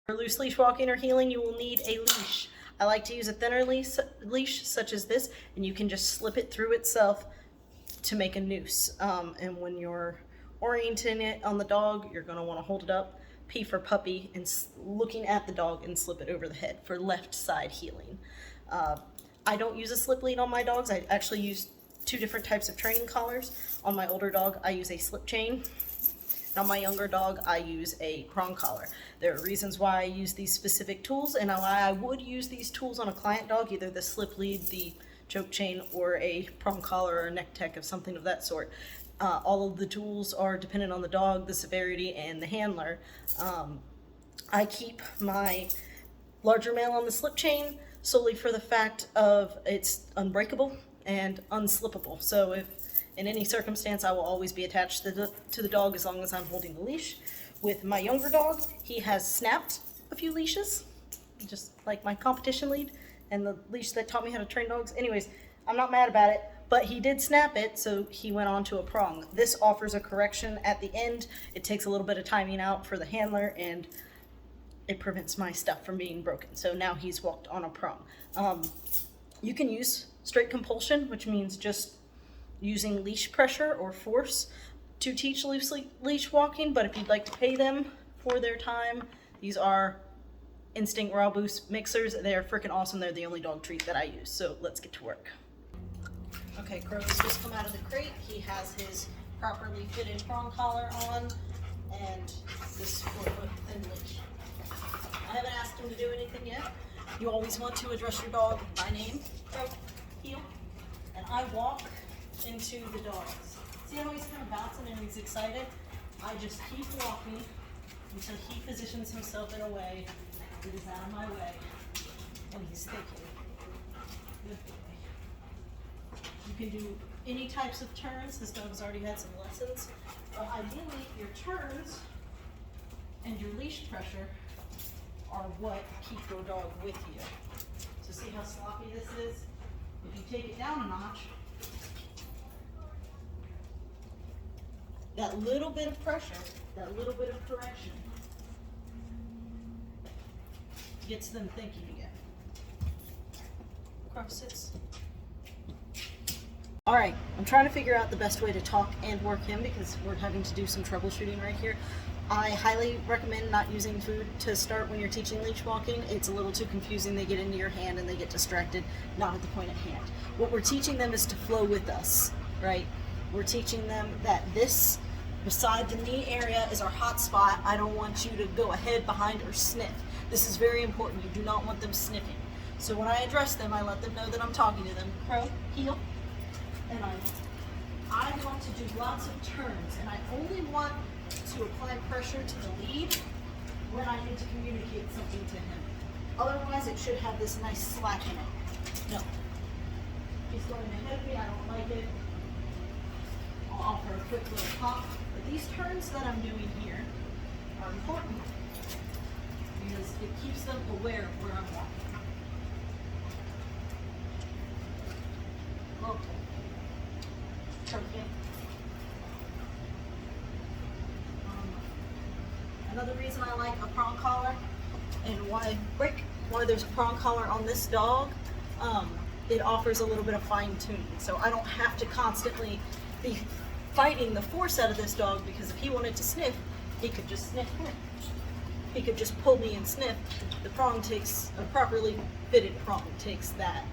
For loose leash walking or heeling, you will need a leash. I like to use a thinner leash such as this, and you can just slip it through itself to make a noose. And when you're orienting it on the dog, you're going to want to hold it up, P for puppy, and looking at the dog and slip it over the head for left side heeling. I don't use a slip lead on my dogs. I actually use two different types of training collars. On my older dog, I use a slip chain. On my younger dog, I use a prong collar. There are reasons why I use these specific tools and why I would use these tools on a client dog, either the slip lead, the choke chain, or a prong collar or a neck tech of something of that sort. All of the tools are dependent on the dog, the severity, and the handler. I keep my larger male on the slip chain solely for the fact of it's unbreakable and unslippable. So if in any circumstance, I will always be attached to the dog as long as I'm holding the leash. With my younger dog, he has snapped a few leashes, just like my competition lead and the leash that taught me how to train dogs. Anyways, I'm not mad about it, but he did snap it, so he went on to a prong. This offers a correction at the end. It takes a little bit of timing out for the handler, and it prevents my stuff from being broken. So now he's walked on a prong. You can use straight compulsion, which means just using leash pressure or force to teach loose leash walking, but if you'd like to pay them for their time, these are Instinct Raw Boost mixers. They're freaking awesome. They're the only dog treat that I use, so let's get to work. Okay, Crow's just come out of the crate. He has his properly fitted prong collar on and this 4-foot thin leash. I haven't asked him to do anything yet. You always want to address your dog by name. Crow, heel, and I walk into the dogs. See how he's kind of bouncing and he's excited? I just keep walking until he positions himself in a way that is out of my way and he's thinking. Good boy. You can do any types of turns. This dog's already had some lessons. But ideally, your turns and your leash pressure are what keep your dog with you. So see how sloppy this is? If you take it down a notch, that little bit of pressure, that little bit of correction gets them thinking again. Crow sits. All right, I'm trying to figure out the best way to talk and work him because we're having to do some troubleshooting right here. I highly recommend not using food to start when you're teaching leash walking. It's a little too confusing. They get into your hand and they get distracted, not at the point at hand. What we're teaching them is to flow with us, right? We're teaching them that this beside the knee area is our hot spot. I don't want you to go ahead, behind, or sniff. This is very important. You do not want them sniffing. So when I address them, I let them know that I'm talking to them. Crow, heel, and I want to do lots of turns, and I only want to apply pressure to the lead when I need to communicate something to him. Otherwise, it should have this nice slack in it. No. He's going ahead of me. I don't like it. I'll offer a quick little pop. But these turns that I'm doing here are important because it keeps them aware of where I'm walking. Okay. Perfect. Another reason I like a prong collar and why there's a prong collar on this dog, it offers a little bit of fine tuning. So I don't have to constantly be fighting the force out of this dog because if he wanted to sniff, he could just sniff. He could just pull me and sniff. The prong takes, a properly fitted prong takes that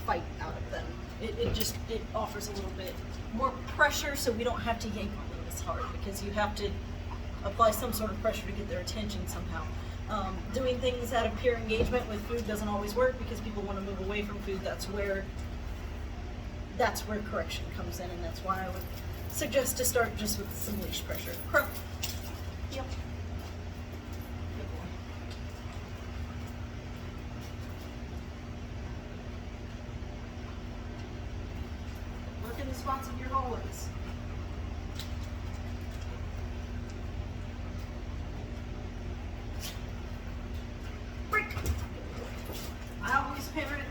fight out of them. It offers a little bit more pressure so we don't have to yank on them as hard because you have to apply some sort of pressure to get their attention somehow. Doing things out of pure engagement with food doesn't always work because people want to move away from food. That's where correction comes in, and that's why I would suggest to start just with some leash pressure. Crow. Yep. Good boy. Work in the spots of your hallways. I always pair it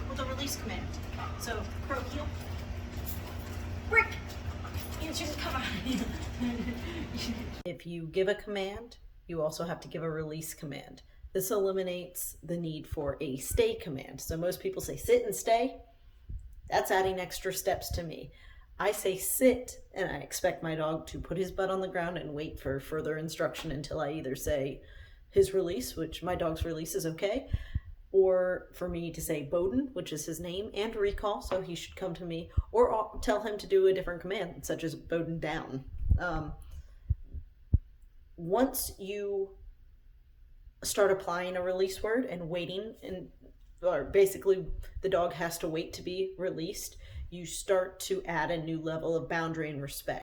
with a release command. So crow, heel, break. You can come out. If you give a command, you also have to give a release command. This eliminates the need for a stay command. So most people say sit and stay. That's adding extra steps to me. I say sit, and I expect my dog to put his butt on the ground and wait for further instruction until I either say his release, which my dog's release is okay, or for me to say Bowden, which is his name, and recall, so he should come to me, or I'll tell him to do a different command, such as Bowden down. Once you start applying a release word and waiting, or basically the dog has to wait to be released, you start to add a new level of boundary and respect.